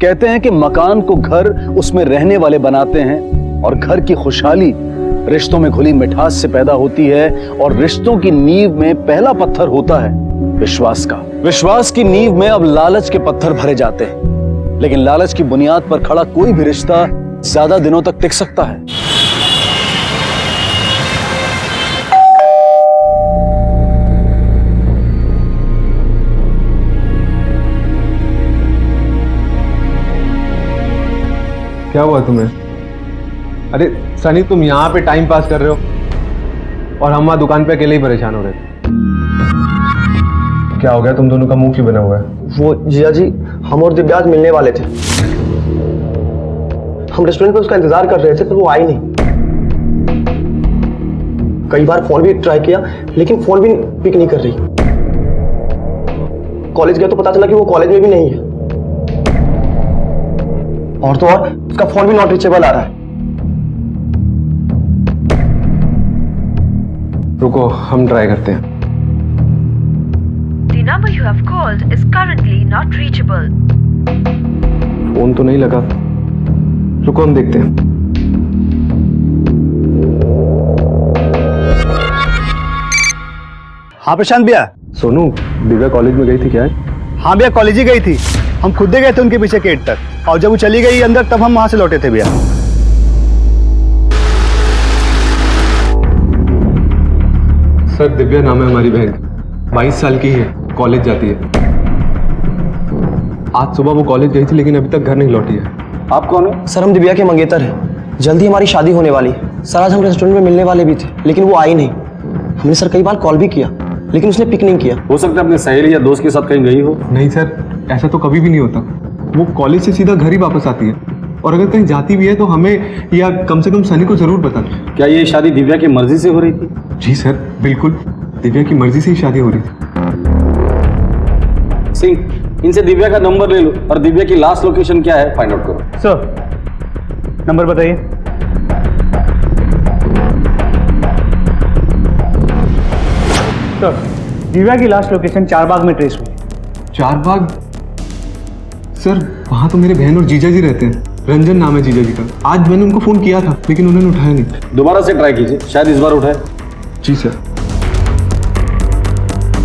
कहते हैं कि मकान को घर उसमें रहने वाले बनाते हैं और घर की खुशहाली रिश्तों में घुली मिठास से पैदा होती है और रिश्तों की नींव में पहला पत्थर होता है विश्वास का। विश्वास की नींव में अब लालच के पत्थर भरे जाते हैं, लेकिन लालच की बुनियाद पर खड़ा कोई भी रिश्ता ज्यादा दिनों तक टिक सकता है। क्या हुआ तुम्हें? अरे सनी, तुम यहाँ पे टाइम पास कर रहे हो और हम वहाँ दुकान पे अकेले ही परेशान हो रहे थे। क्या हो गया? तुम दोनों का मुंह क्यों बना हुआ है? वो जिया जी, हम और दिव्या आज मिलने वाले थे। हम रेस्टोरेंट पे उसका इंतजार कर रहे थे पर वो आई नहीं। कई बार फोन भी ट्राई किया लेकिन फोन भी पिक नहीं कर रही। कॉलेज गया तो पता चला कि वो कॉलेज में भी नहीं है, और तो और उसका फोन भी नॉट रीचेबल आ रहा है। रुको, हम ट्राई करते हैं। The number you have called is currently not reachable. Phone तो नहीं लगा। रुको, हम देखते हैं। हाँ प्रशांत भैया। सोनू, दिव्या कॉलेज में गई थी क्या? हाँ भैया, कॉलेज ही गई थी। हम खुद ही गए थे उनके पीछे गेट तक, और जब वो चली गई अंदर तब हम वहां से लौटे थे भैया। सर, दिव्या नाम है हमारी बहन, 22 साल की है, कॉलेज जाती है। आज सुबह वो कॉलेज गई थी लेकिन अभी तक घर नहीं लौटी है। आप कौन हो? सर, हम दिव्या के मंगेतर हैं। जल्दी हमारी शादी होने वाली है। सर, आज हम रेस्टोरेंट में मिलने वाले भी थे लेकिन वो आई नहीं। हमने सर कई बार कॉल भी किया लेकिन उसने पिक नहीं किया। हो सकता है अपने सहेली या दोस्त के साथ कहीं गई हो। नहीं सर, ऐसा तो कभी भी नहीं होता। वो कॉलेज से सीधा घर ही वापस आती है, और अगर कहीं जाती भी है तो हमें या कम से कम सनी को जरूर बताना। क्या ये शादी दिव्या की मर्जी से हो रही थी? जी सर, बिल्कुल, दिव्या की मर्जी से ही शादी हो रही थी। सिंह, इनसे दिव्या का नंबर ले लो और दिव्या की लास्ट लोकेशन क्या है फाइंड आउट करो। सर, नंबर बताइए। सर, दिव्या की लास्ट लोकेशन चारबाग में ट्रेस हुई। चारबाग? सर, वहाँ तो मेरे बहन और जीजा जी रहते हैं। रंजन नाम है जीजा जी का। आज मैंने उनको फोन किया था लेकिन उन्होंने उठाया नहीं। दोबारा से ट्राई कीजिए, शायद इस बार उठाए। जी sir.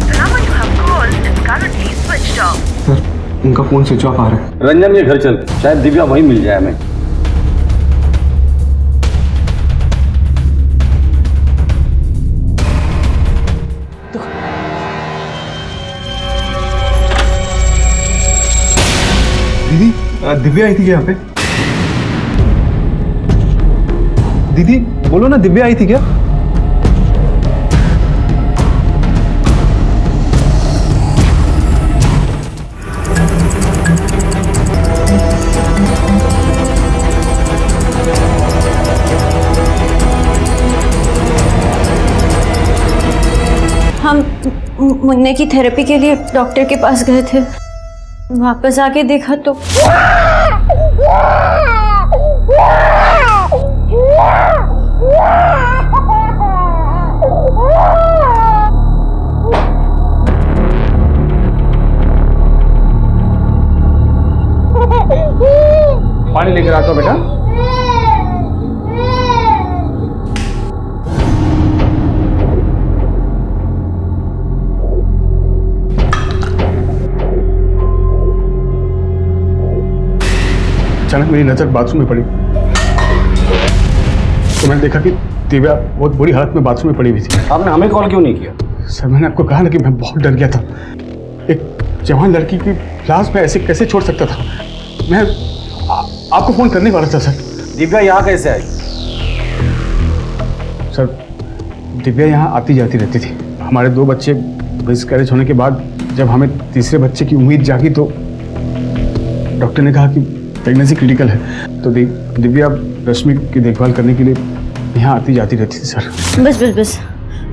The number you have called is currently switched off. Sir, उनका फोन स्विच ऑफ आ रहा है। रंजन के घर चलते, शायद दिव्या वहीं मिल जाए हमें। दीदी, दिव्या आई थी क्या यहाँ पे? दीदी बोलो ना, दिव्या आई थी क्या? हम मुन्ने की थेरेपी के लिए डॉक्टर के पास गए थे। वापस आके देखा तो पानी लेकर आता हूं बेटा। अचानक मेरी नजर बाथरूम में पड़ी तो मैंने देखा कि दिव्या बहुत बुरी हालत में बाथरूम में पड़ी हुई थी। आपने हमें कॉल क्यों नहीं किया? सर, मैंने आपको कहा ना कि मैं बहुत डर गया था। एक जवान लड़की की लाश में ऐसे कैसे छोड़ सकता था। मैं आपको फोन करने वाला था सर। दिव्या यहाँ कैसे आई? सर, दिव्या यहाँ आती जाती रहती थी। हमारे 2 बच्चे मिसकैरेज होने के बाद जब हमें तीसरे बच्चे की उम्मीद जागी तो डॉक्टर ने कहा कि प्रेगनेंसी क्रिटिकल है, तो दिव्या रश्मि की देखभाल करने के लिए यहाँ आती जाती रहती थी सर। बस बस बस,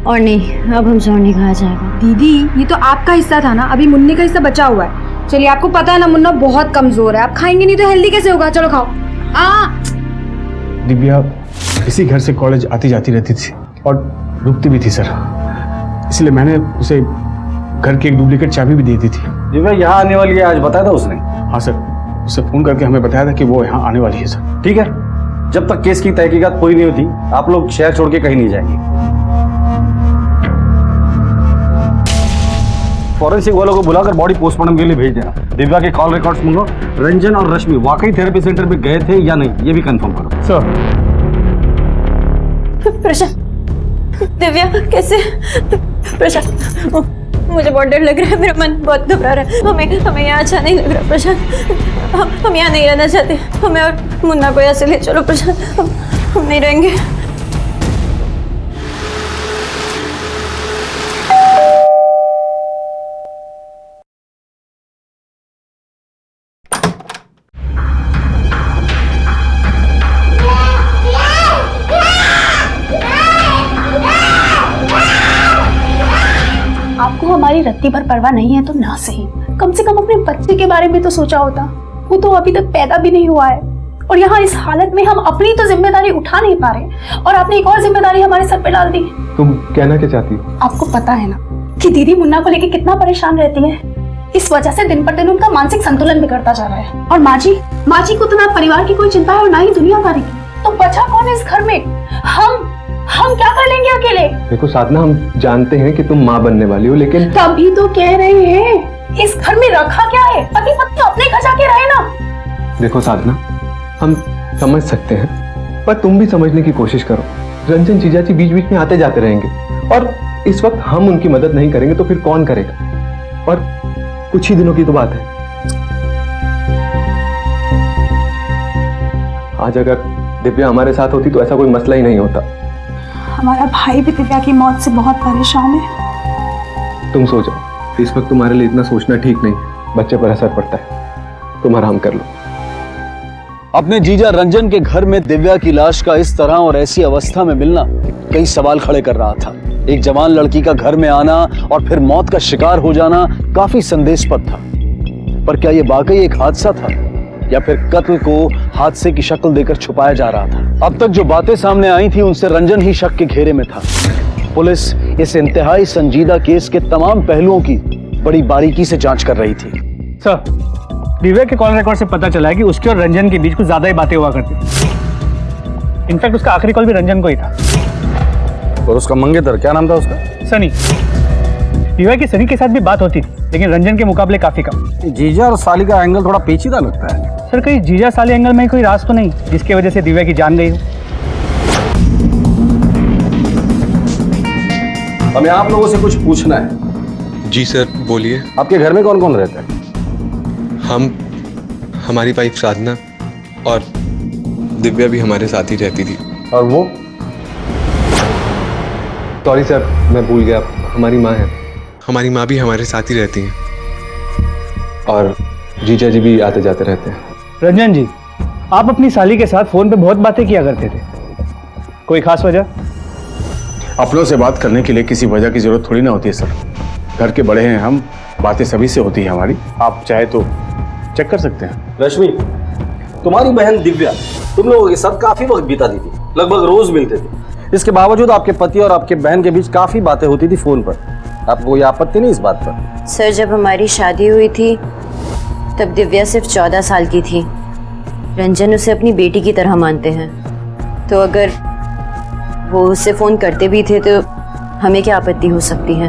और नहीं, अब हमसे और नहीं खाया जाएगा। दीदी, ये तो आपका हिस्सा था ना, अभी मुन्ने का हिस्सा बचा हुआ है। चलिए, आपको पता है ना मुन्ना बहुत कमजोर है, आप खाएंगे नहीं तो हेल्दी कैसे होगा। चलो खाओ। दिव्या इसी घर से कॉलेज आती जाती रहती थी और रुकती भी थी सर, इसलिए मैंने उसे घर की एक डुप्लीकेट चाबी भी दे दी थी। दिव्या यहाँ आने वाली है आज बताया था उसने? हाँ सर, उससे फ़ोन करके हमें बताया था कि वो यहाँ आने वाली है सर। ठीक है, जब तक केस की तहकीकात पूरी नहीं होती आप लोग शहर छोड़ के कहीं नहीं जाएंगे। फॉरेंसिक वालों को बुलाकर बॉडी पोस्टमार्टम के लिए भेज देना। दिव्या के कॉल रिकॉर्ड्स मंगो। रंजन और रश्मि वाकई थेरेपी सेंटर पे गए थे या नहीं, ये भी कंफर्म करो। सर प्रशांत, दिव्या कैसे? प्रशांत, मुझे बहुत डर लग रहा है, मेरा मन बहुत घबरा रहा है। हमें यहाँ अच्छा नहीं लग रहा प्रशांत। हम यहाँ नहीं रहना चाहते। हमें और मुन्ना को यहाँ से ले चलो प्रशांत। हम नहीं रहेंगे। आपको हमारी रत्ती भर परवाह नहीं है तो ना सही, कम से कम अपने बच्चे के बारे में तो सोचा होता। वो तो अभी तक पैदा भी नहीं हुआ है और यहाँ इस हालत में हम अपनी तो जिम्मेदारी उठा नहीं पा रहे और आपने एक और जिम्मेदारी हमारे सर पे डाल दी। तुम कहना क्या चाहती हो? आपको पता है ना कि दीदी मुन्ना को लेकर कितना परेशान रहती है। इस वजह से दिन पर दिन उनका मानसिक संतुलन बिगड़ता जा रहा है। और माँ जी को तो ना परिवार की कोई चिंता है और ना ही दुनियादारी की। तो बचा कौन है इस घर में? हम क्या कर लेंगे अकेले? देखो साधना, हम जानते हैं कि तुम माँ बनने वाली हो, लेकिन तभी तो कह रहे हैं इस घर में रखा क्या है? पति पत्नी अपने घर जाके रहे ना। देखो साधना, हम समझ सकते हैं पर तुम भी समझने की कोशिश करो। रंजन जीजाजी बीच बीच में आते जाते रहेंगे और इस वक्त हम उनकी मदद नहीं करेंगे तो फिर कौन करेगा? और कुछ ही दिनों की तो बात है। आज अगर दिव्या हमारे साथ होती तो ऐसा कोई मसला ही नहीं होता। हमारा भाई भी दिव्या की मौत से बहुत परेशान है। तुम सो जाओ, इस वक्त तुम्हारे लिए इतना सोचना ठीक नहीं है। बच्चे पर असर पड़ता है, तुम आराम कर लो। अपने जीजा रंजन के घर में दिव्या की लाश का इस तरह और ऐसी अवस्था में मिलना कई सवाल खड़े कर रहा था। एक जवान लड़की का घर में आना और फिर मौत का शिकार हो जाना काफी संदेहास्पद था। पर क्या यह वाकई एक हादसा था या फिर कत्ल को हादसे की शक्ल देकर छुपाया जा रहा था? अब तक जो बातें सामने आई थी उनसे रंजन ही शक के घेरे में था। पुलिस इस इंतहाई संजीदा केस के तमाम पहलुओं की बड़ी बारीकी से जांच कर रही थी। सर, दिव्या के कॉल रिकॉर्ड से पता चला है कि उसके और रंजन के बीच कुछ ज्यादा ही बातें हुआ करती थी। इनफैक्ट उसका आखिरी कॉल भी रंजन को ही था। और उसका मंगेतर क्या नाम था उसका? सनी। दिव्या की सनी के साथ भी बात होती थी लेकिन रंजन के मुकाबले काफी कम। जीजा और साली का एंगल थोड़ा पेचीदा लगता है। सर, कहीं जीजा साली एंगल में कोई राज तो नहीं जिसकी वजह से दिव्या की जान गई हो? हमें आप लोगों से कुछ पूछना है। जी सर, बोलिए। आपके घर में कौन कौन रहता है? हम, हमारी वाइफ साधना और दिव्या भी हमारे साथ ही रहती थी। और वो? सॉरी सर, मैं भूल गया, हमारी माँ है। हमारी माँ भी हमारे साथ ही रहती हैं। और जीजा जी भी आते जाते रहते हैं। रंजन जी, आप अपनी साली के साथ फोन पे बहुत बातें किया करते थे, कोई खास वजह? अपनों से बात करने के लिए किसी वजह की जरूरत थोड़ी ना होती है सर। घर के बड़े हैं हम, बातें सभी से होती है हमारी। आप चाहे तो चेक कर सकते हैं। रश्मि, तुम्हारी बहन दिव्या तुम लोगों के साथ काफी वक्त बिताती थी, लगभग रोज मिलते थे। इसके बावजूद आपके पति और आपके बहन के बीच काफी बातें होती थी फोन पर। आपको कोई आपत्ति नहीं इस बात पर? सर, जब हमारी शादी हुई थी तब दिव्या सिर्फ 14 साल की थी। रंजन उसे अपनी बेटी की तरह मानते हैं, तो अगर वो उससे फोन करते भी थे तो हमें क्या आपत्ति हो सकती है?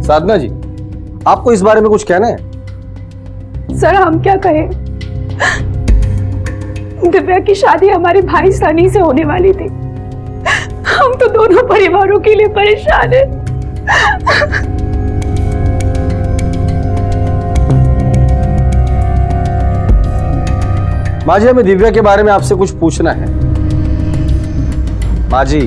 साधना जी, आपको इस बारे में कुछ कहना है? सर, हम क्या कहें? दिव्या की शादी हमारे भाई सनी से होने वाली थी। हम तो दोनों परिवारों के लिए परेशान हैं। माँ जी, हमें दिव्या के बारे में आपसे कुछ पूछना है। माँ जी,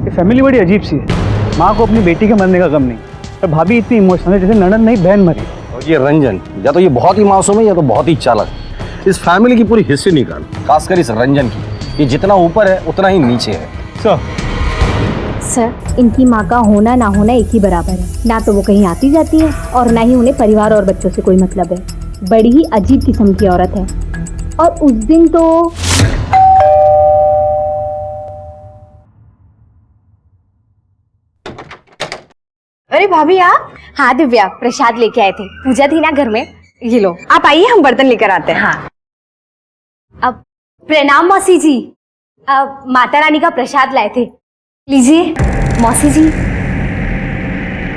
फैमिली बड़ी अजीब सी है। माँ को अपनी बेटी के मरने का गम नहीं, पर भाभी इतनी इमोशनल है जैसे ननद नहीं बहन मरी। और ये रंजन, या तो ये बहुत ही मासूम है या तो बहुत ही चालाक। इस फैमिली की पूरी हिस्ट्री निकाल, खासकर इस रंजन की। ये जितना ऊपर है उतना ही नीचे है। सर, इनकी माँ का होना ना होना एक ही बराबर है। ना तो वो कहीं आती जाती है और ना ही उन्हें परिवार और बच्चों से कोई मतलब है। बड़ी ही अजीब किस्म की औरत है। और उस दिन तो भाभी आप? हाँ दिव्या, प्रसाद लेके आए थे, पूजा थी ना घर में। ये लो, आप आइए, हम बर्तन लेकर आते हैं। हाँ। अब प्रणाम मौसी जी, अब माता रानी का प्रसाद लाए थे, लीजिए। मौसी जी,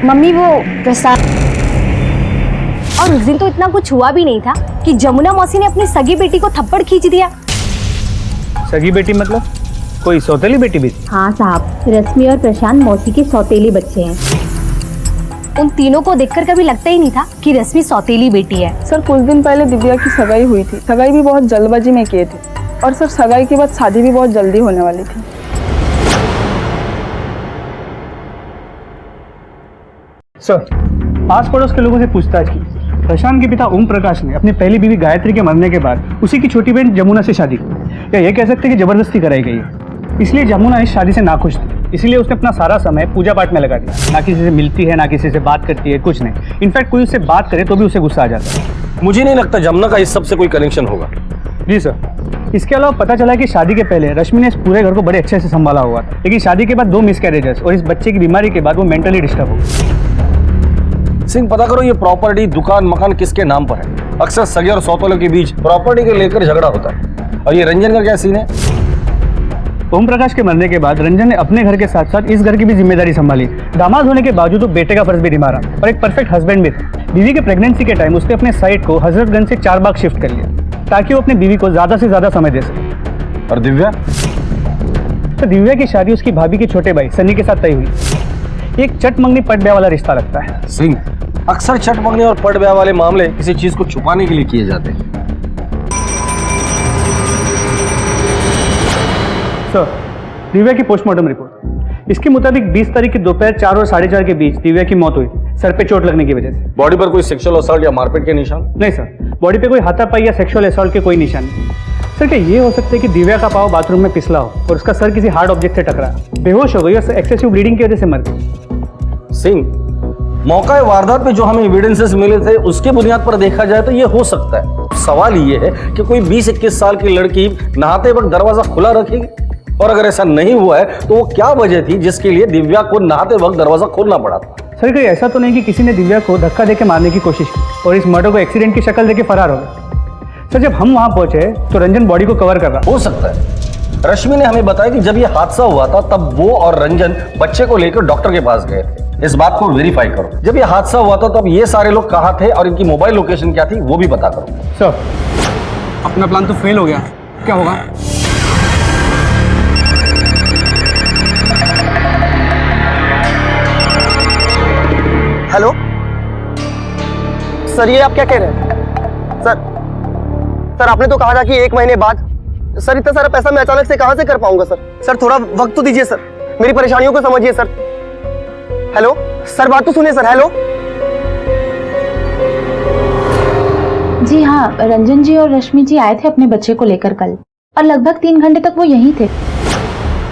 मम्मी वो प्रसाद। और उस दिन तो इतना कुछ हुआ भी नहीं था कि जमुना मौसी ने अपनी सगी बेटी को थप्पड़ खींच दिया। सगी बेटी मतलब कोई सौतेली बेटी भी? हाँ साहब, रश्मि और प्रशांत मौसी के सौतेली बच्चे हैं। उन तीनों को देखकर कभी लगता ही नहीं था कि रश्मि सौतेली बेटी है। सर कुछ दिन पहले दिव्या की सगाई हुई थी, सगाई भी बहुत जल्दबाजी में किए थे, और सर सगाई के बाद शादी भी बहुत जल्दी होने वाली थी। सर, आस पड़ोस के लोगों से पूछताछ की, प्रशांत के पिता ओम प्रकाश ने अपनी पहली बीवी गायत्री के मरने के बाद उसी की छोटी बहन जमुना से शादी की, या ये कह सकते हैं कि जबरदस्ती कराई गई है। इसलिए जमुना इस शादी से नाखुश थी, इसलिए उसने अपना सारा समय पूजा पाठ में लगा दिया। ना किसी से मिलती है, ना किसी से बात करती है, कुछ नहीं। इनफैक्ट कोई उससे बात करे तो भी उसे गुस्सा आ जाता है। मुझे नहीं लगता जमुना का इस सब से कोई कनेक्शन होगा। जी सर। इसके अलावा पता चला कि शादी के पहले रश्मि ने इस पूरे घर को बड़े अच्छे से संभाला हुआ था, लेकिन शादी के बाद 2 मिसकैरेजेस और इस बच्चे की बीमारी के बाद वो मेंटली डिस्टर्ब हो गई। सिंह, पता करो ये प्रॉपर्टी, दुकान, मकान किसके नाम पर है। अक्सर सगे और सौतेलों के बीच प्रॉपर्टी के लेकर झगड़ा होता है। और ये रंजन का क्या सीन है? ओम प्रकाश के मरने के बाद रंजन ने अपने घर के साथ साथ इस घर की भी जिम्मेदारी संभाली। दामाद होने के बावजूद वो बेटे का फर्ज भी निभा रहा और एक परफेक्ट हस्बैंड भी था। बीवी के प्रेगनेंसी के टाइम उसने अपने साइट को हजरतगंज से 4 बाग शिफ्ट कर लिया ताकि वो अपनी बीवी को ज्यादा से ज्यादा समय दे सके। और दिव्या? तो दिव्या की शादी उसकी भाभी के छोटे भाई सनी के साथ तय हुई। एक चट मंगनी पट ब्याह वाला रिश्ता लगता है। सिंह, अक्सर चट मंगनी और पट ब्याह वाले मामले किसी चीज को छुपाने के लिए किए जाते हैं। सर, दिव्या की पोस्टमार्टम रिपोर्ट, इसके मुताबिक 20 तारीख की दोपहर 4 और 4:30 के बीच दिव्या की मौत हुई, सर पे चोट लगने की वजह से। बॉडी पर कोई सेक्सुअल असॉल्ट या मारपीट के निशान? नहीं सर, बॉडी पे कोई हाथापाई या सेक्सुअल असॉल्ट के कोई निशान नहीं। सर, क्या ये हो सकता है कि दिव्या का पाँव बाथरूम में फिसला हो और उसका सर किसी हार्ड ऑब्जेक्ट से टकरा, बेहोश हो गई और एक्सेसिव ब्लीडिंग की वजह से मर गई? सिंह, मौका वारदात पे जो हमें एविडेंसेस मिले थे उसके बुनियाद पर देखा जाए तो ये हो सकता है। सवाल ये है कि कोई 20-21 साल की लड़की नहाते वक्त दरवाजा खुला रखेगी, और अगर ऐसा नहीं हुआ है तो वो क्या वजह थी जिसके लिए दिव्या को नहाते वक्त दरवाजा खोलना पड़ा था? सर, कोई ऐसा तो नहीं कि किसी ने दिव्या को धक्का देके मारने की कोशिश की और इस मर्डर को एक्सीडेंट की शक्ल देके फरार हो गए? सर, जब हम वहां पहुंचे तो रंजन बॉडी को कवर कर रहा। हो सकता है। रश्मि ने हमें बताया कि जब ये हादसा हुआ था तब वो और रंजन बच्चे को लेकर डॉक्टर के पास गए थे। इस बात को वेरीफाई करो। जब ये हादसा हुआ था तब ये सारे लोग कहाँ थे और इनकी मोबाइल लोकेशन क्या थी वो भी पता करो। सर, अपना प्लान तो फेल हो गया, क्या होगा? हेलो सर, ये आप क्या कह रहे हैं? सर आपने तो कहा था कि 1 महीने बाद। सर, इतना सारा पैसा मैं अचानक से कहां से कर पाऊंगा सर? थोड़ा वक्त तो दीजिए सर, मेरी परेशानियों को समझिए सर। हेलो सर, बात तो सुनिए सर। हेलो जी हाँ, रंजन जी और रश्मि जी आए थे अपने बच्चे को लेकर कल, और लगभग 3 घंटे तक वो यहीं थे।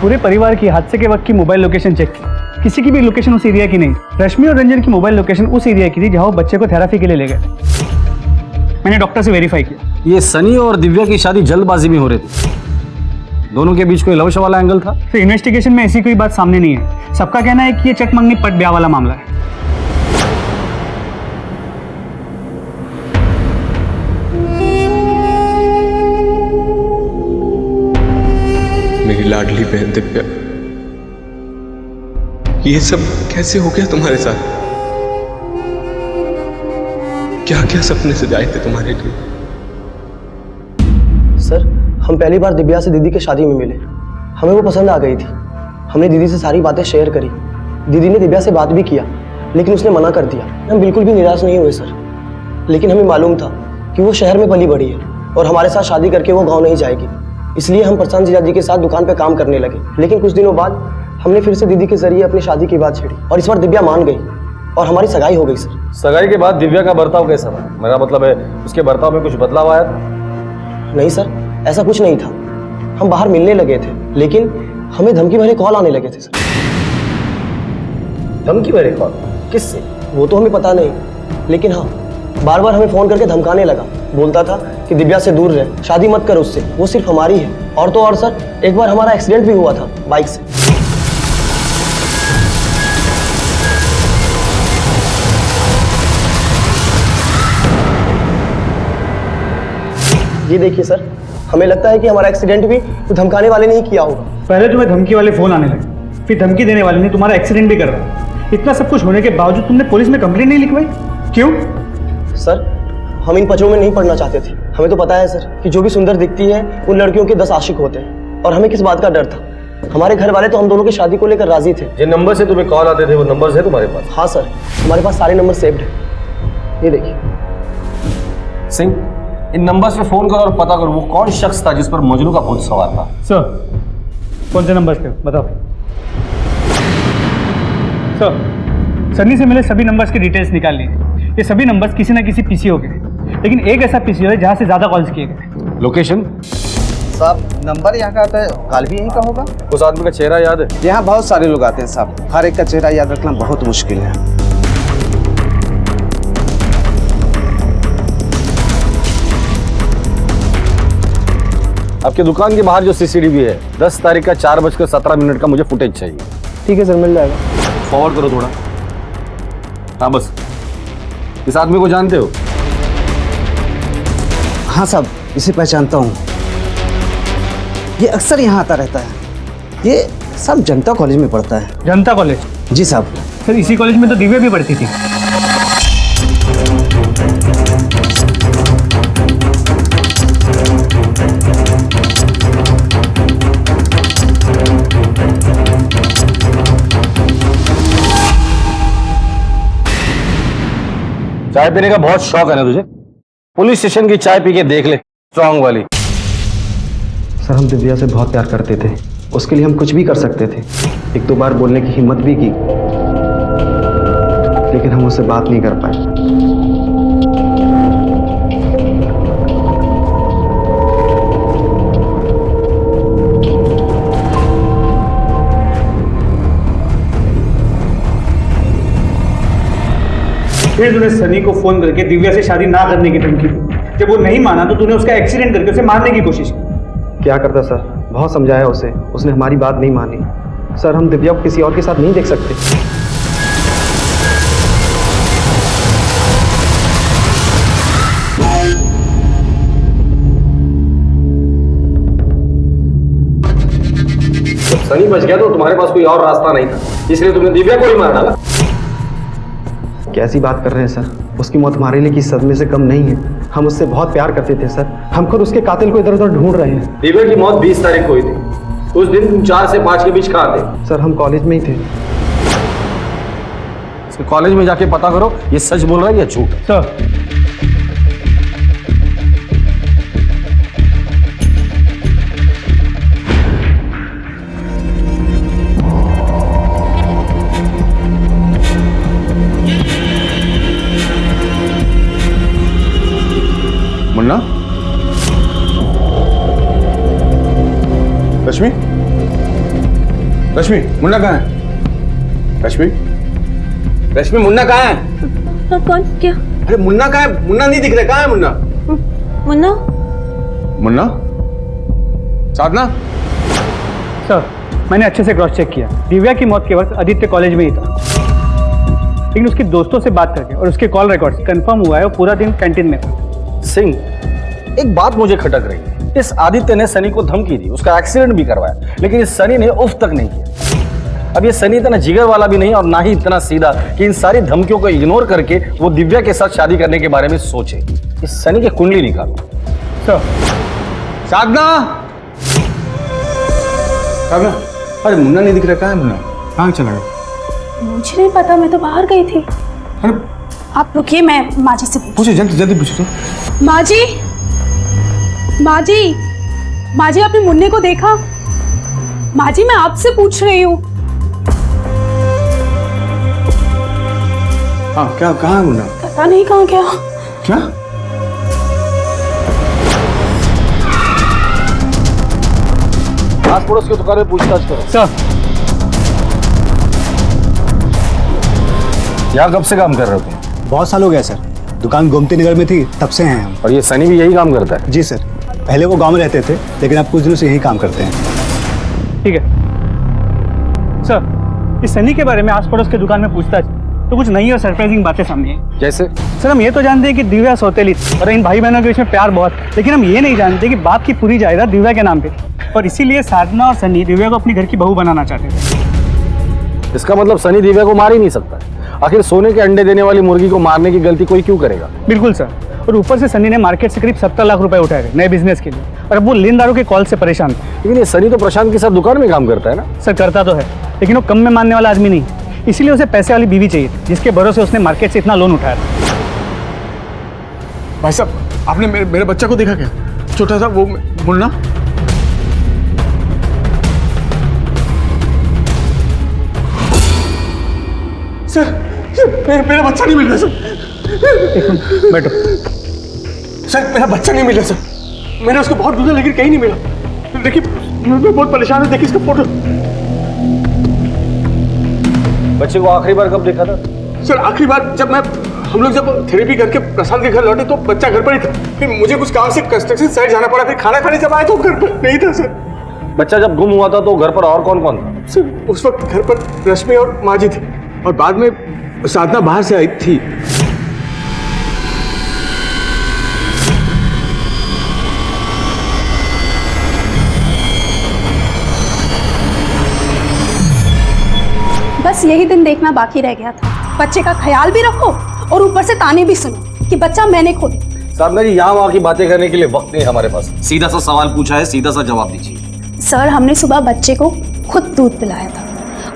पूरे परिवार की हादसे के वक्त की मोबाइल लोकेशन चेक की, किसी की भी लोकेशन उस एरिया की नहीं। रश्मि और रंजन की मोबाइल लोकेशन उस एरिया की थी जहां वो बच्चे को थेरेपी के लिए ले गए। मैंने डॉक्टर से वेरीफाई किया। ये सनी और दिव्या की शादी जल्दबाजी में हो रही थी, दोनों के बीच कोई लव वाला एंगल था? तो इन्वेस्टिगेशन में ऐसी कोई बात सामने नहीं है। सबका कहना है कि ये चट मंगनी पट ब्याह वाला मामला है। मेरी लाडली बहन दिव्या, ये सब कैसे हो गया तुम्हारे साथ? क्या क्या सपने सजाए थे तुम्हारे लिए? सर, हम पहली बार दिव्या से दीदी की शादी में मिले। हमें वो पसंद आ गई थी। हमने दीदी से सारी बातें शेयर करी। दीदी ने दिव्या से बात भी किया, लेकिन उसने मना कर दिया। हम बिल्कुल भी निराश नहीं हुए सर, लेकिन हमें मालूम था कि वो शहर में पली बड़ी है और हमारे साथ शादी करके वो गाँव नहीं जाएगी। इसलिए हम प्रशांत जीजा जी के साथ दुकान पर काम करने लगे। लेकिन कुछ दिनों बाद हमने फिर से दीदी के जरिए अपनी शादी की बात छेड़ी और इस बार दिव्या मान गई और हमारी सगाई हो गई सर। सगाई के बाद दिव्या का बर्ताव कैसा था? मेरा मतलब है उसके बर्ताव में कुछ बदलाव आया था? नहीं सर, ऐसा कुछ नहीं था। हम बाहर मिलने लगे थे, लेकिन हमें धमकी भरे कॉल आने लगे थे सर। धमकी भरे कॉल? किससे? वो तो हमें पता नहीं, लेकिन हाँ, बार बार हमें फोन करके धमकाने लगा। बोलता था कि दिव्या से दूर रहे, शादी मत कर उससे, वो सिर्फ हमारी है। और तो और सर, एक बार हमारा एक्सीडेंट भी हुआ था बाइक से। ये देखिए सर, हमें लगता है कि हमारा एक्सीडेंट भी तो धमकाने वाले ने ही किया होगा। पहले तुम्हें धमकी वाले फोन आने लगे, फिर धमकी देने वाले ने तुम्हारा एक्सीडेंट भी करवाया। इतना सब कुछ होने के बावजूद तुमने पुलिस में कंप्लेंट नहीं लिखवाई, क्यों? सर, हम इन पचड़ों में नहीं पड़ना चाहते थे। हमें तो पता है सर कि जो भी सुंदर दिखती है उन लड़कियों के 10 आशिक होते हैं, और हमें किस बात का डर था? हमारे घर वाले तो हम दोनों की शादी को लेकर राजी थे। जिन नंबर से तुम्हें कॉल आते थे वो नंबर है तुम्हारे पास? हाँ सर, हमारे पास सारे नंबर सेव्ड है। ये देखिए। सिंह, इन नंबर्स पे फोन करो और पता करो वो कौन शख्स था जिस पर मजनू का भूत सवार था। सर, कौन से नंबर्स पे बताओ। सर, सन्नी से मिले सभी नंबर्स की डिटेल्स निकाल ली। ये सभी नंबर्स किसी ना किसी पीसीओ के, लेकिन एक ऐसा पीसीओ है जहां से ज्यादा कॉल्स किए गए। लोकेशन? साहब, नंबर यहाँ का आता है, कॉल भी यहीं का होगा। उस आदमी का चेहरा याद है? यहाँ बहुत सारे लोग आते हैं साहब, हर एक का चेहरा याद रखना बहुत मुश्किल है। आपकी दुकान के बाहर जो सीसीटीवी है 10 तारीख का 4:17 का मुझे फुटेज चाहिए। ठीक है सर, मिल जाएगा। फॉरवर्ड करो थोड़ा। हाँ बस। इस आदमी को जानते हो? हाँ साहब, इसे पहचानता हूँ, ये अक्सर यहाँ आता रहता है। ये सब जनता कॉलेज में पढ़ता है। जनता कॉलेज? जी साहब। सर, इसी कॉलेज में तो दिव्या भी पढ़ती थी। चाय पीने का बहुत शौक है ना तुझे? पुलिस स्टेशन की चाय पी के देख ले, स्ट्रांग वाली। सर, हम दिव्या से बहुत प्यार करते थे, उसके लिए हम कुछ भी कर सकते थे। 1-2 बार बोलने की हिम्मत भी की, लेकिन हम उससे बात नहीं कर पाए। फिर तूने सनी को फोन करके दिव्या से शादी ना करने की धमकी दी। जब वो नहीं माना तो तूने उसका एक्सीडेंट करके उसे मारने की कोशिश की। क्या करता सर, बहुत समझाया उसे, उसने हमारी बात नहीं मानी। सर, हम दिव्या को किसी और के साथ नहीं देख सकते। सनी बच गया तो तुम्हारे पास कोई और रास्ता नहीं था, इसलिए तुमने दिव्या को ही मार डाला। कैसी बात कर रहे हैं सर, उसकी मौत हमारे लिए किसी सदमे से कम नहीं है। हम उससे बहुत प्यार करते थे सर, हम खुद उसके कातिल को इधर उधर ढूंढ रहे हैं। दिव्या की मौत 20 तारीख को हुई थी। उस दिन तुम 4 से 5 के बीच कहाँ थे? सर, हम कॉलेज में ही थे। इसके कॉलेज में जाके पता करो ये सच बोल रहा है या झूठ। सर, मुन्ना? रश्मि? रश्मि, मुन्ना कहाँ है? रश्मि? रश्मि, मुन्ना कहाँ है? कौन? क्या? अरे मुन्ना कहाँ है? मुन्ना नहीं दिख रहा, कहाँ है मुन्ना? मुन्ना? मुन्ना? साधना? सर, मैंने अच्छे से क्रॉस चेक किया। दिव्या की मौत के वक्त आदित्य कॉलेज में ही था, लेकिन उसके दोस्तों से बात करके और उसके कॉल रिकॉर्ड से कंफर्म हुआ है वो पूरा दिन कैंटीन में था। सिंह, एक बात मुझे खटक रही है। इस आदित्य ने सनी को धमकी दी, उसका एक्सीडेंट भी करवाया, लेकिन इस सनी ने उफ तक नहीं किया। अब ये सनी इतना जिगर वाला भी नहीं और ना ही इतना सीधा कि इन सारी धमकियों को इग्नोर करके वो दिव्या के साथ शादी करने के बारे में सोचे। इस सनी की कुंडली निकालो। सर, साधना? साधना? अरे मुन्ना नहीं दिख रहा, कहाँ है मुन्ना? कहाँ चला गया? मुझे नहीं पता, मैं तो बाहर गई थी। अरे आप रुकिए, मैं माँ जी से पूछो, जल्दी जल्दी पूछो। माँ जी, माँ जी, माँ जी, आपने मुन्ने को देखा? माँ जी, मैं आपसे पूछ रही हूँ। हाँ, क्या, कहाँ है मुन्ना? पता नहीं कहाँ गया। क्या? आस पड़ोस की दुकान में पूछताछ करो। सर, यहाँ कब से काम कर रहे हो तुम? बहुत साल हो गया सर, दुकान गोमती नगर में थी तब से हैं हम। और ये सनी भी यही काम करता है? जी सर, पहले वो गांव में रहते थे, लेकिन अब कुछ दिनों से यही काम करते हैं। ठीक है सर, इस सनी के बारे में आस पड़ोस के दुकान में पूछताछ तो कुछ नई और सरप्राइजिंग बातें सामने आई। जैसे? सर हम ये तो जानते हैं कि दिव्या सौतेली थी और इन भाई बहनों के बीच में प्यार बहुत, लेकिन हम ये नहीं जानते कि बाप की पूरी जायदाद दिव्या के नाम पे थी और इसीलिए साधना और सनी दिव्या को अपनी घर की बहू बनाना चाहते थे। इसका मतलब सनी दिव्या को मार ही नहीं सकता। आखिर सोने के अंडे देने वाली मुर्गी को मारने की गलती कोई क्यों करेगा? बिल्कुल सर, और ऊपर से सनी ने मार्केट से करीब 70 लाख रुपए उठाए थे नए बिजनेस के लिए और अब वो लेनदारों के कॉल से परेशान थे। लेकिन ये सनी तो प्रशांत के साथ दुकान में काम करता है ना? सर करता तो है, लेकिन वो कम में मानने वाला आदमी नहीं, इसीलिए उसे पैसे वाली बीवी चाहिए थी जिसके भरोसे उसने मार्केट से इतना लोन उठाया था। भाई साहब आपने मेरे बच्चा को देखा क्या? छोटा सा वो मुन्ना। सर मेरा बच्चा नहीं मिल रहा सर। एक मिनट बैठो। सर मेरा बच्चा नहीं मिल रहा सर, मैंने उसको बहुत ढूंढा लेकिन कहीं नहीं मिला। देखिए मैं बहुत परेशान हूँ, देखिए इसका फोटो। बच्चे को आखिरी बार कब देखा था? सर आखिरी बार जब हम लोग जब थेरेपी करके प्रशांत के घर लौटे तो बच्चा घर पर ही था। फिर मुझे कुछ काम से कंस्ट्रक्शन साइट जाना पड़ा, फिर खाना खाने जब आए तो घर पर नहीं था सर। बच्चा जब गुम हुआ था तो घर पर और कौन कौन था? सर उस वक्त घर पर रश्मि और माजी थी और बाद में साधना बाहर से आई थी। बस यही दिन देखना बाकी रह गया था। बच्चे का ख्याल भी रखो और ऊपर से ताने भी सुनो कि बच्चा मैंने खो दिया। साधना जी यहाँ वहाँ की बातें करने के लिए वक्त नहीं हमारे पास। सीधा सा सवाल पूछा है, सीधा सा जवाब दीजिए। सर हमने सुबह बच्चे को खुद दूध पिलाया था,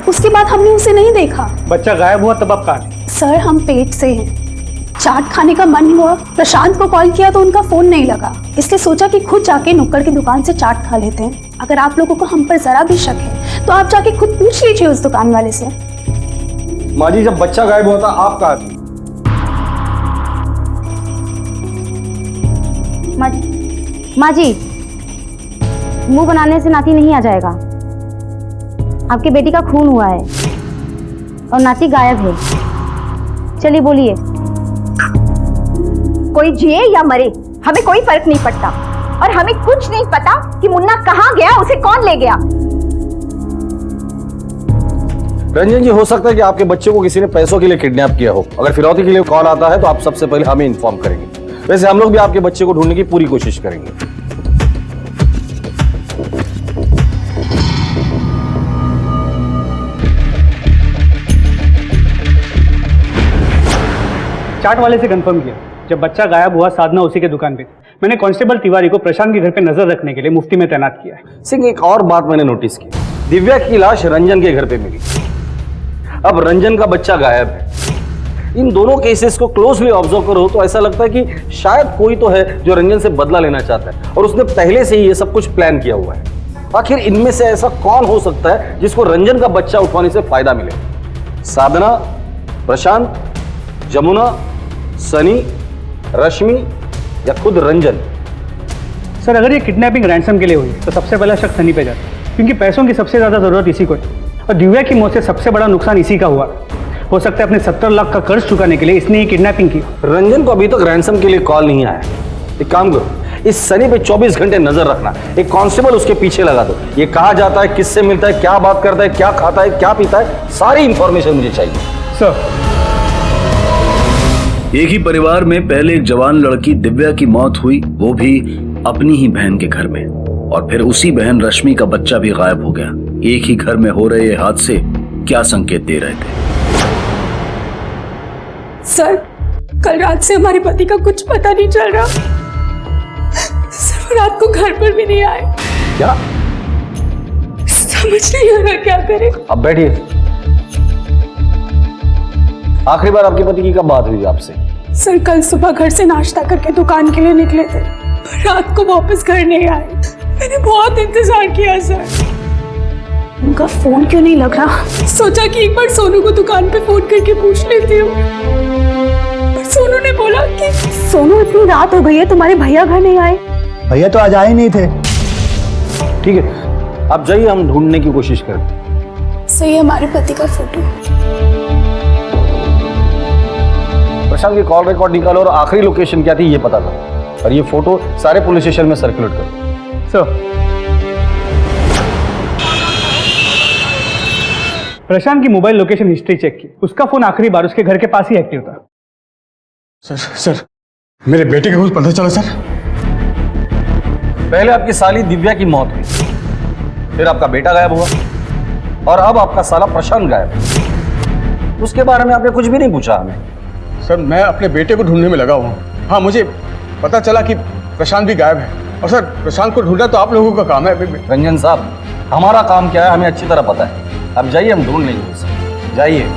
उसके बाद हमने उसे नहीं देखा। बच्चा गायब हुआ तब आप कहाँ? सर हम पेट से हैं, चाट खाने का मन हुआ, प्रशांत को कॉल किया तो उनका फोन नहीं लगा, इसलिए सोचा कि खुद जाके नुक्कड़ की दुकान से चाट खा लेते हैं। अगर आप लोगों को हम पर जरा भी शक है तो आप जाके खुद पूछ लीजिए उस दुकान वाले से। माँ जी जब बच्चा गायब हुआ था आप कहाँ थी? माँ जी मुंह बनाने से नाती नहीं आ जाएगा। आपकी बेटी का खून हुआ है और नाती गायब है। चलिए बोलिए। कोई जिए या मरे हमें कोई फर्क नहीं पड़ता और हमें कुछ नहीं पता कि मुन्ना कहाँ गया, उसे कौन ले गया। रंजन जी हो सकता है कि आपके बच्चे को किसी ने पैसों के लिए किडनैप किया हो। अगर फिरौती के लिए कॉल आता है तो आप सबसे पहले हमें इन्फॉर्म करेंगे। वैसे हम लोग भी आपके बच्चे को ढूंढने की पूरी कोशिश करेंगे। चाट वाले से कंफर्म किया, जब बच्चा गायब हुआ साधना उसी के दुकान पे थी। मैंने कांस्टेबल तिवारी को प्रशांत के घर पे नजर रखने के लिए मुफ्ती में तैनात किया है। सिंह एक और बात मैंने नोटिस की, दिव्या की लाश रंजन के घर पे मिली। अब रंजन का बच्चा गायब है। इन दोनों केसेस को क्लोजली ऑब्जर्व करो तो ऐसा लगता है कि शायद कोई तो है जो रंजन से बदला लेना चाहता है और उसने पहले से ही ये सब कुछ प्लान किया हुआ है। आखिर इनमें से ऐसा कौन हो सकता है जिसको रंजन का बच्चा उठवाने से फायदा मिले? साधना, प्रशांत, जमुना, सनी, रश्मि या खुद रंजन? सर अगर ये किडनैपिंग रैंसम के लिए हुई तो सबसे पहला शक सनी पे जाता है, क्योंकि पैसों की सबसे ज्यादा जरूरत इसी को है और दिव्या की मौत से सबसे बड़ा नुकसान इसी का हुआ। हो सकता है अपने 70 लाख का कर्ज चुकाने के लिए इसने ही किडनैपिंग की। रंजन को अभी तक रैंसम के लिए कॉल नहीं आया। एक काम करो, इस सनी पे 24 घंटे नजर रखना, एक कांस्टेबल उसके पीछे लगा दो। ये कहाँ जाता है, किससे मिलता है, क्या बात करता है, क्या खाता है, क्या पीता है, सारी इंफॉर्मेशन मुझे चाहिए। सर एक ही परिवार में पहले एक जवान लड़की दिव्या की मौत हुई, वो भी अपनी ही बहन के घर में, और फिर उसी बहन रश्मि का बच्चा भी गायब हो गया। एक ही घर में हो रहे ये हादसे क्या संकेत दे रहे थे? सर कल रात से हमारे पति का कुछ पता नहीं चल रहा। सर वो रात को घर पर भी नहीं आए। क्या? समझ नहीं आ रहा क्या करें। अब बैठिए। आखिरी बार आपके पति की कब बात हुई आपसे? सर कल सुबह घर से नाश्ता करके दुकान के लिए निकले थे, रात को वापस घर नहीं आए। मैंने बहुत इंतजार किया सर, उनका फोन क्यों नहीं लग रहा। सोचा कि एक बार सोनू को दुकान पे फोन करके पूछ लेती हूँ, पर सोनू ने बोला कि सोनू इतनी रात हो गई है, तुम्हारे भैया घर नहीं आए। भैया तो आज आए नहीं थे। ठीक है आप जाइए, हम ढूंढने की कोशिश करें। सही हमारे पति का फोटो। प्रशांत की कॉल रिकॉर्ड निकालो और आखिरी लोकेशन क्या थी ये पता करो, और ये फोटो सारे पुलिस स्टेशन में सर्कुलेट करो। सर प्रशांत की मोबाइल लोकेशन हिस्ट्री चेक की, उसका फोन आखिरी बार उसके घर के पास ही एक्टिव था। सर मेरे बेटे का कुछ पता चला सर? पहले आपकी साली दिव्या की मौत हुई, फिर आपका बेटा गायब हुआ, और अब आपका साला प्रशांत गायब। उसके बारे में आपने कुछ भी नहीं पूछा हमें। सर मैं अपने बेटे को ढूंढने में लगा हुआ हूँ। हाँ, मुझे पता चला कि प्रशांत भी गायब है, और सर प्रशांत को ढूंढना तो आप लोगों का काम है। रंजन साहब, हमारा काम क्या है हमें अच्छी तरह पता है। अब जाइए, हम ढूंढ लेंगे उसे। जाइए।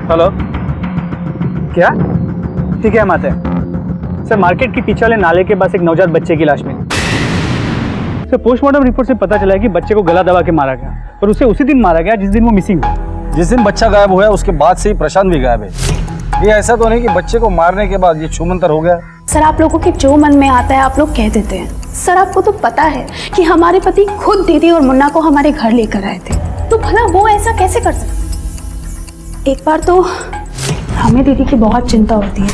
हेलो, क्या ठीक है, हम आते हैं। सर मार्केट के पीछे वाले नाले के पास एक नवजात बच्चे की लाश मिली। सर पोस्टमार्टम रिपोर्ट से पता चला है कि बच्चे को गला दबा के मारा गया, और उसे उसी दिन मारा गया जिस दिन वो मिसिंग हुआ। जिस दिन बच्चा गायब हुआ उसके बाद से ही प्रशांत भी गायब है। ये ऐसा तो नहीं कि बच्चे को मारने के बाद ये छूमंतर हो गया। सर आप लोगों के जो मन में आता है आप लोग कह देते हैं। सर आपको तो पता है कि हमारे पति खुद दीदी और मुन्ना को हमारे घर लेकर आए थे, तो भला वो ऐसा कैसे कर सकते? एक बार तो हमें दीदी की बहुत चिंता होती है,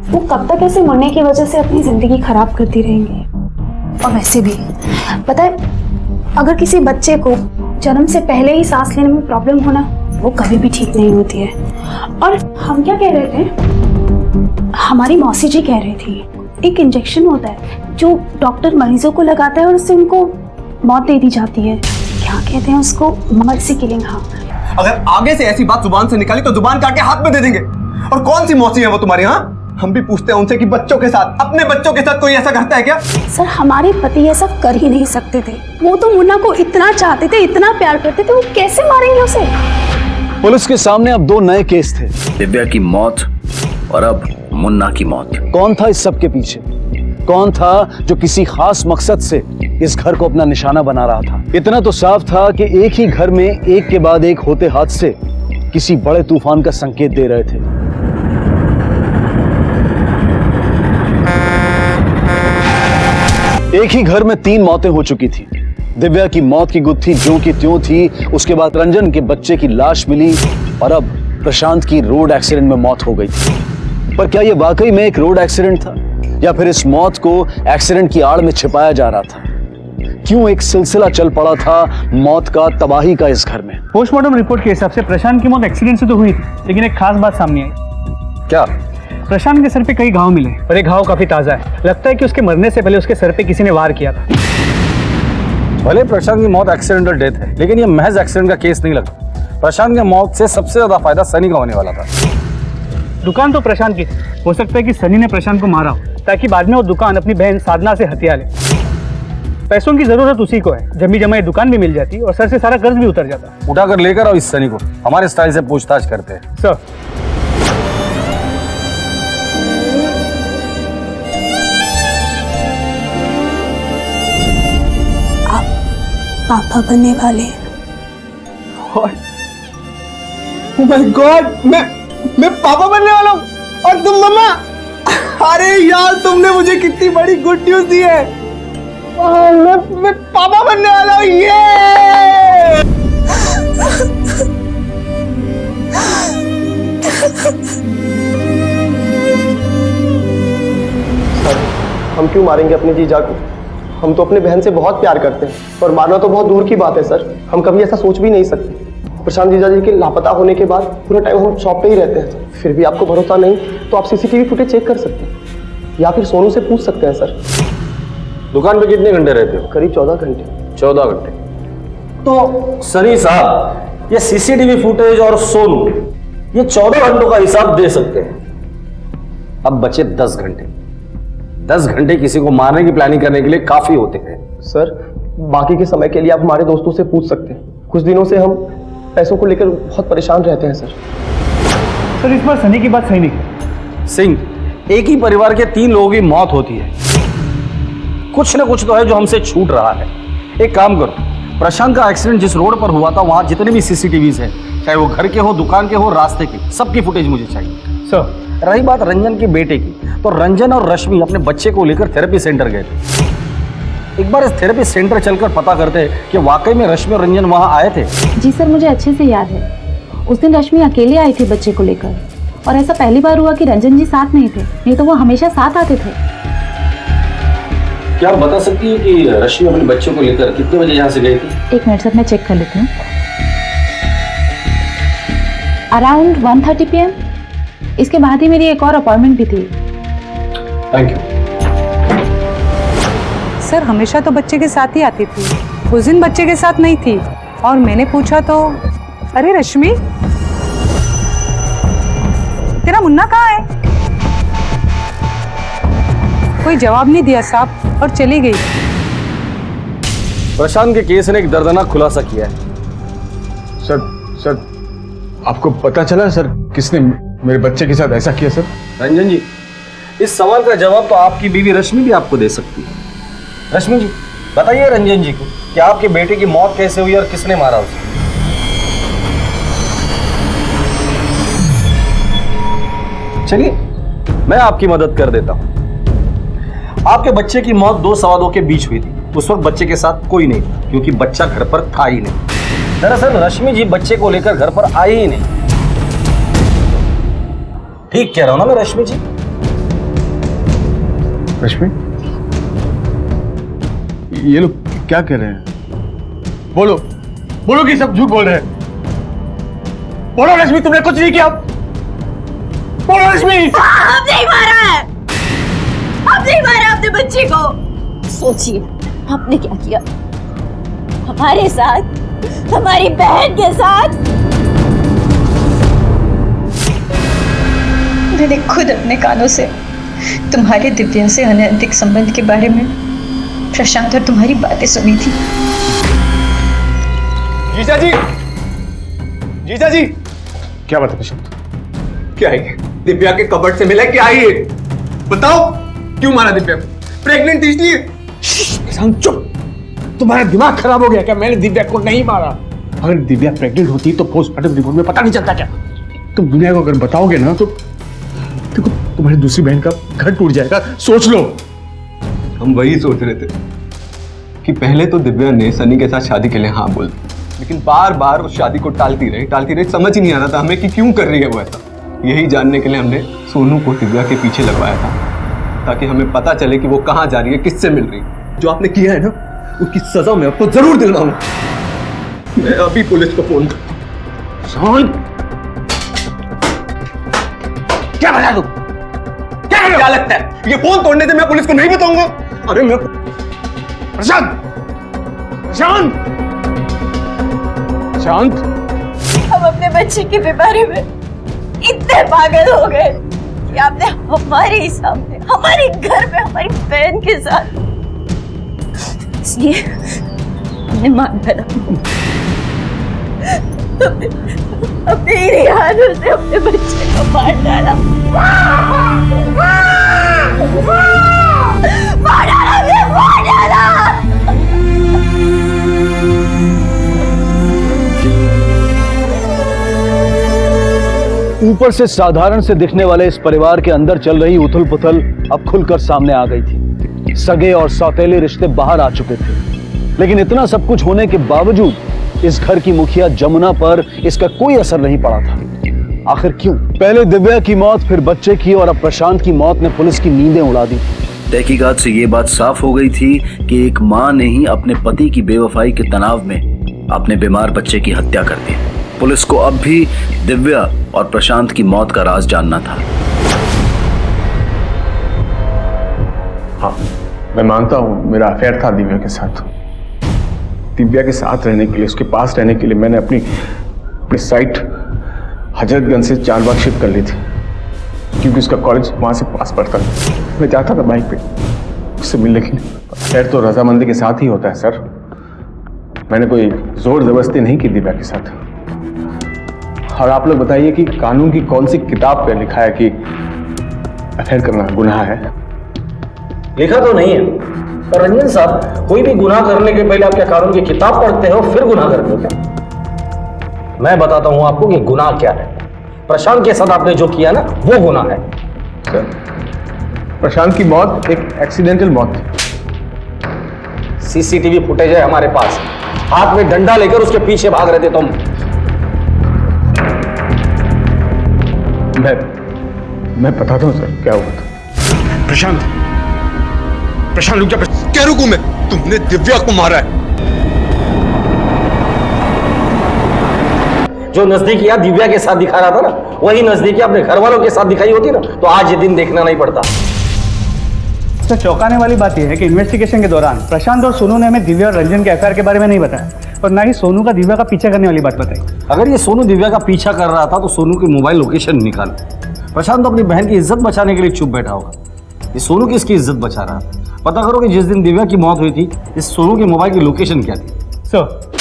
वो कब तक ऐसे मुन्ने की वजह से अपनी जिंदगी खराब करती रहेंगी। और वैसे भी पता है, अगर किसी बच्चे को जन्म से पहले ही सांस लेने में प्रॉब्लम होना, वो कभी भी ठीक नहीं होती है। और हम क्या कह रहे थे, हमारी मौसी जी कह रही थी एक इंजेक्शन होता है जो डॉक्टर मरीजों को लगाता है और उससे उनको मौत दे दी जाती है। क्या कहते हैं उसको, मर्सी किलिंग। हाँ, अगर आगे से ऐसी बात जुबान से निकाली तो जुबान काट के हाथ में दे देंगे। और कौन सी मौसी है वो तुम्हारी? हाँ, हम भी पूछते हैं उनसे कि बच्चों के साथ, अपने बच्चों के साथ कोई ऐसा करता है क्या? सर हमारे पति ऐसा कर ही नहीं सकते थे। वो तो मुन्ना को इतना चाहते थे, इतना प्यार करते थे, वो कैसे मारेंगे उसे? पुलिस के सामने अब दो नए केस थे, दिव्या की मौत और अब मुन्ना की मौत। कौन था इस सब के पीछे? कौन था जो किसी खास मकसद से इस घर को अपना निशाना बना रहा था? इतना तो साफ था कि एक ही घर में एक के बाद एक होते हादसे किसी बड़े तूफान का संकेत दे रहे थे। एक ही घर में 3 मौतें हो चुकी थी। दिव्या की मौत की गुत्थी ज्यों की त्यों थी, उसके बाद रंजन के बच्चे की लाश मिली, और अब प्रशांत की रोड एक्सीडेंट में मौत हो गई थी। पर क्या यह वाकई में एक रोड एक्सीडेंट था, या फिर इस मौत को एक्सीडेंट की आड़ में छिपाया जा रहा था? क्यों एक सिलसिला चल पड़ा था मौत का, तबाही का इस घर में? पोस्टमार्टम रिपोर्ट के हिसाब से प्रशांत की मौत एक्सीडेंट से तो हुई थी, लेकिन एक खास बात सामने आई। क्या? प्रशांत के सर पे कई घाव मिले, और एक घाव काफी ताजा है। लगता है कि उसके मरने से पहले उसके सर पे किसी ने वार किया था। भले प्रशांत की मौत एक्सीडेंटल डेथ है, लेकिन ये महज एक्सीडेंट का केस नहीं लगता। प्रशांत की मौत से सबसे ज्यादा फायदा सनी का होने वाला था। दुकान तो प्रशांत की थी, हो सकता है कि सनी ने प्रशांत को मारा हो ताकि बाद में वो दुकान अपनी बहन साधना से हथिया ले। पैसों की जरूरत उसी को है, जमी जमाई दुकान भी मिल जाती और सर से सारा कर्ज भी उतर जाता। उठाकर लेकर आओ इस सनी को, हमारे स्टाइल से पूछताछ करते हैं। सर पापा बनने वाले। ओह माय गॉड, मैं पापा बनने वाला हूँ और तुम मम्मा। अरे यार, तुमने मुझे कितनी बड़ी गुड न्यूज दी है। मैं पापा बनने वाला हूँ। ये सर, हम क्यों मारेंगे अपने जीजा को? हम तो अपने बहन से बहुत प्यार करते हैं, और मारना तो बहुत दूर की बात है सर। हम कभी ऐसा सोच भी नहीं सकते। प्रशांत जीजा जी के लापता होने के बाद पूरा टाइम हम शॉप पे ही रहते हैं। फिर भी आपको भरोसा नहीं तो आप सीसीटीवी फुटेज चेक कर सकते हैं, या फिर सोनू से पूछ सकते हैं सर। दुकान पे कितने घंटे रहते हो? करीब 14 घंटे। 14 घंटे। तो सनी साहब, ये सीसीटीवी फुटेज और सोनू, ये 14 घंटों का हिसाब दे सकते हैं। अब बचे 10 घंटे। 10 घंटे किसी को मारने की प्लानिंग करने के लिए काफी होते हैं। सर, बाकी के समय के लिए आप हमारे दोस्तों से पूछ सकते हैं। कुछ दिनों से हम पैसों को लेकर बहुत परेशान रहते हैं सर। इस बार सनी की बात सही नहीं। सिंह, एक ही परिवार के 3 लोगों की मौत होती है। कुछ ना कुछ तो है जो हमसे छूट रहा है। एक काम करो, प्रशांत का एक्सीडेंट जिस रोड पर हुआ था वहां जितने भी सीसीटीवीज हैं, चाहे वो घर के हो, दुकान के हो, रास्ते के, सबकी फुटेज मुझे चाहिए। सर, रही बात रंजन के बेटे की, तो रंजन और रश्मि अपने बच्चे को लेकर थेरेपी सेंटर गए थे। एक बार इस थेरेपी सेंटर चलकर पता करते हैं कि वाकई में रश्मि और रंजन वहां आए थे। जी सर, मुझे अच्छे से याद है। उस दिन रश्मि अकेले आई थी बच्चे को लेकर, और ऐसा पहली बार हुआ कि रंजन जी साथ नहीं थे, नहीं तो वो हमेशा साथ आते थे। क्या आप बता सकती है कि रश्मि अपने बच्चों को लेकर कितने बजे यहाँ से गई थी? 1 मिनट सर, मैं चेक कर लेती हूँ। Around 1:30 PM। इसके बाद ही मेरी एक और अपॉइंटमेंट भी थी। Thank you. सर हमेशा तो बच्चे के साथ ही आती थी, उस दिन बच्चे के साथ नहीं थी और मैंने पूछा तो अरे रश्मि तेरा मुन्ना कहाँ है? कोई जवाब नहीं दिया साहब और चली गई। प्रशांत के केस ने एक दर्दनाक खुलासा किया है। सर आपको पता चला सर किसने मेरे बच्चे के साथ ऐसा किया सर? रंजन जी, इस सवाल का जवाब तो आपकी बीवी रश्मि भी आपको दे सकती है। रश्मि जी बताइए रंजन जी को कि आपके बेटे की मौत कैसे हुई और किसने मारा उसे। चलिए मैं आपकी मदद कर देता हूं। आपके बच्चे की मौत 2 सवा 2 के बीच हुई थी। उस वक्त बच्चे के साथ कोई नहीं था क्योंकि बच्चा घर पर था ही नहीं। दरअसल रश्मि जी बच्चे को लेकर घर पर आई ही नहीं। ठीक कह रहा हूं ना मैं रश्मि जी? रश्मि, ये लोग क्या कह रहे हैं? बोलो बोलो कि सब झूठ बोल रहे हैं। बोलो रश्मि, तुमने कुछ नहीं किया। बोलो रश्मि। हम नहीं मारा है, हम नहीं मारा अपने बच्चे को। सोचिए आपने क्या किया हमारे साथ, हमारी बहन के साथ। मैंने खुद अपने कानों से तुम्हारे दिव्या से अनैतिक संबंध के बारे में प्रशांत और तुम्हारी बातें सुनी थी। जीजा जी, जीजा जी, क्या बात है प्रशांत? क्या है? दिव्या के कबर्ड से मिला क्या है ये? बताओ क्यों मारा दिव्या को? प्रेग्नेंट थी इसलिए? प्रशांत चुप। तुम्हारा दिमाग खराब हो गया क्या? मैंने दिव्या को नहीं मारा। अगर दिव्या प्रेग्नेंट होती तो पोस्टमार्टम रिपोर्ट में पता नहीं चलता क्या? तुम दुनिया को अगर बताओगे ना तो देखो तुम्हारी दूसरी बहन का घर टूट जाएगा। सोच लो। हम वही सोच रहे थे कि पहले तो दिव्या ने सनी के साथ शादी के लिए हाँ बोल दी, लेकिन बार बार उस शादी को टालती रही। समझ ही नहीं आ रहा था हमें कि क्यों कर रही है वो ऐसा। यही जानने के लिए हमने सोनू को दिव्या के पीछे लगवाया था ताकि हमें पता चले कि वो कहाँ जा रही है, किससे मिल रही है। जो आपने किया है ना उसकी सजा मैं आपको जरूर दिलवाऊंगा। मैं अभी पुलिस को फोन करता हूं। क्या बता दूं? क्या लगता है ये फोन तोड़ने से मैं पुलिस को नहीं बताऊंगा? अरे मैं प्रशांत, प्रशांत, प्रशांत, हम अपने बच्चे के बारे में इतने पागल हो गए कि आपने हमारे ही सामने, हमारे घर में, हमारी बहन के साथ, इसलिए हमने मान डाला। अपने ही हाथों से अपने बच्चे को मार डाला। मार डाला। ऊपर से साधारण से दिखने वाले इस परिवार के अंदर चल रही उथल पुथल अब खुलकर सामने आ गई थी। सगे और सौतेले रिश्ते बाहर आ चुके थे, लेकिन इतना सब कुछ होने के बावजूद इस घर की मुखिया जमुना पर इसका कोई असर नहीं पड़ा था। आखिर क्यों? पहले दिव्या की मौत, फिर बच्चे की, और अब प्रशांत की मौत ने पुलिस की नींदें उड़ा दी। तहकीकात से ये बात साफ हो गई थी कि एक मां ने ही अपने पति की बेवफाई के तनाव में अपने बीमार बच्चे की हत्या कर दी। पुलिस को अब भी दिव्या और प्रशांत की मौत का राज जानना था। हाँ, मैं मानता हूं मेरा अफेयर था दिव्या के साथ। दिव्या के साथ रहने के लिए, उसके पास रहने के लिए मैंने अपनी साइट हजरतगंज से चारबाग शिफ्ट कर ली थी, क्योंकि उसका कॉलेज वहां से पास पड़ता था। मैं जाता था बाइक पे उससे मिलने के लिए। अफेयर तो रजामंदी के साथ ही होता है सर। मैंने कोई जोर जबरदस्ती नहीं की दिव्या के साथ। और आप लोग बताइए कि कानून की कौन सी किताब पे लिखा है कि अफेयर करना गुनाह है? लिखा तो नहीं है, पर रंजन साहब, कोई भी गुनाह करने के पहले आप क्या कानून की किताब पढ़ते हो फिर गुनाह करते हो क्या? मैं बताता हूं आपको कि गुनाह क्या है। प्रशांत के साथ आपने जो किया ना वो गुनाह है। सर, प्रशांत की मौत एक एक्सीडेंटल मौत थी। सीसीटीवी फुटेज है हमारे पास। हाथ में डंडा लेकर उसके पीछे भाग रहे थे तुम। मैं बताता हूं सर क्या हुआ था। प्रशांत रुक जा। क्या रुकूं मैं? तुमने दिव्या को मारा है। जो नजदीकियां दिव्या के साथ दिखा रहा था ना, वही नजदीकियां अपने घर वालों के साथ दिखाई होती ना, तो आज ये दिन देखना नहीं पड़ता। सर चौंकाने वाली बात यह है कि इन्वेस्टिगेशन के दौरान प्रशांत और सोनू ने हमें दिव्या और रंजन के अफेयर के बारे में नहीं बताया और ना ही सोनू का दिव्या का पीछा करने वाली बात बताई। अगर ये सोनू दिव्या का पीछा कर रहा था तो सोनू की मोबाइल लोकेशन निकाल। प्रशांत तो अपनी बहन की इज्जत बचाने के लिए चुप बैठा होगा, ये सोनू किसकी इज्जत बचा रहा है? पता करो कि जिस दिन दिव्या की मौत हुई थी इस सोनू के मोबाइल की लोकेशन क्या थी। सर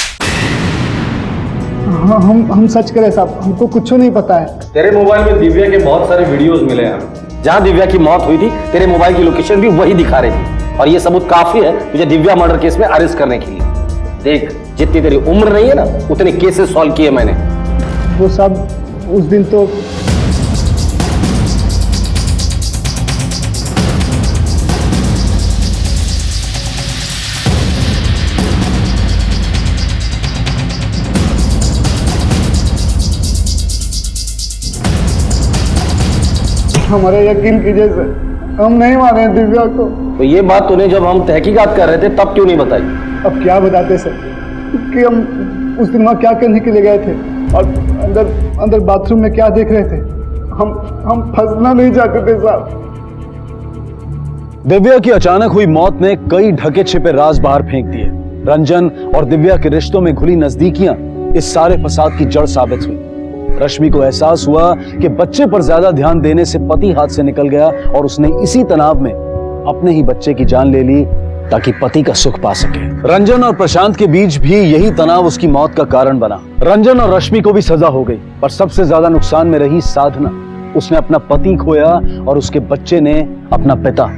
हम सच करें साहब, हमको कुछ नहीं पता है। तेरे मोबाइल में दिव्या के बहुत सारे वीडियोस मिले हैं, जहां दिव्या की मौत हुई थी तेरे मोबाइल की लोकेशन भी वही दिखा रही थी, और ये सबूत काफी है तुझे दिव्या मर्डर केस में अरेस्ट करने के लिए। देख, जितनी तेरी उम्र नहीं है ना, उतने केसेस सॉल्व किए मैंने। वो सब उस दिन तो हमारा यकीन कीजिए सर, हम नहीं माने दिव्या को। तो ये बात तूने जब हम तहकीकात कर रहे थे तब क्यों नहीं बताई? अब क्या बताते सर कि हम उस दिन वहाँ क्या करने के लिए गए थे और अंदर बाथरूम में क्या देख रहे थे। हम फंसना नहीं चाहते थे साहब। दिव्या की अचानक हुई मौत ने कई ढके छिपे राज बाहर फेंक दिए। रंजन और दिव्या के रिश्तों में घुली नजदीकियां इस सारे फसाद की जड़ साबित हुई। रश्मि को एहसास हुआ कि बच्चे पर ज्यादा ध्यान देने से पति हाथ से निकल गया और उसने इसी तनाव में अपने ही बच्चे की जान ले ली ताकि पति का सुख पा सके। रंजन और प्रशांत के बीच भी यही तनाव उसकी मौत का कारण बना। रंजन और रश्मि को भी सजा हो गई, पर सबसे ज्यादा नुकसान में रही साधना। उसने अपना पति खोया और उसके बच्चे ने अपना पिता।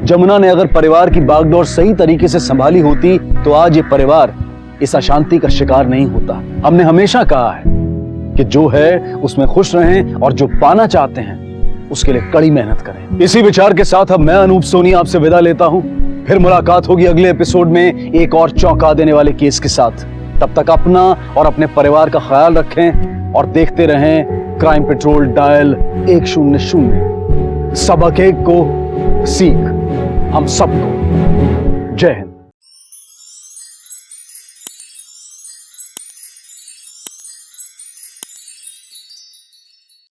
जमुना ने अगर परिवार की बागडोर सही तरीके से संभाली होती तो आज ये परिवार इस अशांति का शिकार नहीं होता। हमने हमेशा कहा है कि जो है उसमें खुश रहें और जो पाना चाहते हैं उसके लिए कड़ी मेहनत करें। इसी विचार के साथ अब मैं अनूप सोनी आपसे विदा लेता हूं। फिर मुलाकात होगी अगले एपिसोड में एक और चौंका देने वाले केस के साथ। तब तक अपना और अपने परिवार का ख्याल रखें और देखते रहें क्राइम पेट्रोल डायल 100। सबक एक को सीख हम सबको। जय हिंद।